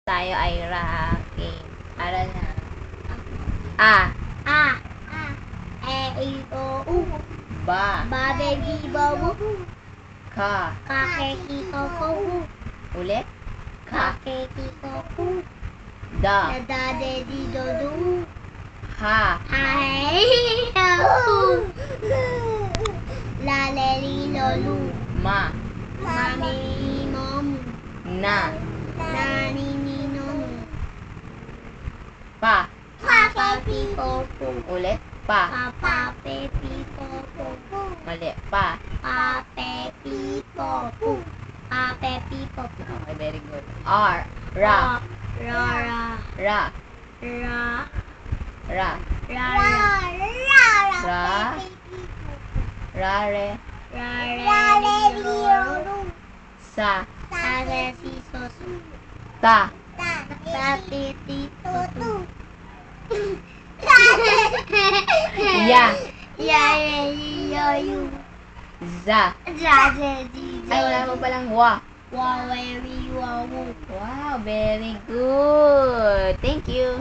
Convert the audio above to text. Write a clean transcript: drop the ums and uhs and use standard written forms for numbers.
Tayo ay raking. Aral na. A. A. E, I, O, U. Ba. Ba, baby, babu. Ka. Kake, kiko, koku. Ulit. Ka. Kake, kiko, ku. Da. Dada, dedi, dodu. Ha. Hai, aku. La, leli, lolu. Ma. Mami, momu. Na. Nani, ni, nomu. Pa. Papa, pipo, pu. Ulit. Pa. Papa, pe, pipo, pu. Mali. Pa. Pape, pipo, pu. Pape, pipo, pu. Okay, very good. R. Ra. Ra, ra. Ra. Ra. Ra. Ra, ra. Ra. Ra, re. Ra, re, li, ro. Sa. Sa, re, si, so, su. Ta. Sa, ti, ti, to, tu. Ya. Ya, ye, yi, yo, yu. Za. Ja, je, ji, jo. Ay, wala mo palang wa. Wa, we, wi, wa, wu. Wow, very good. Thank you.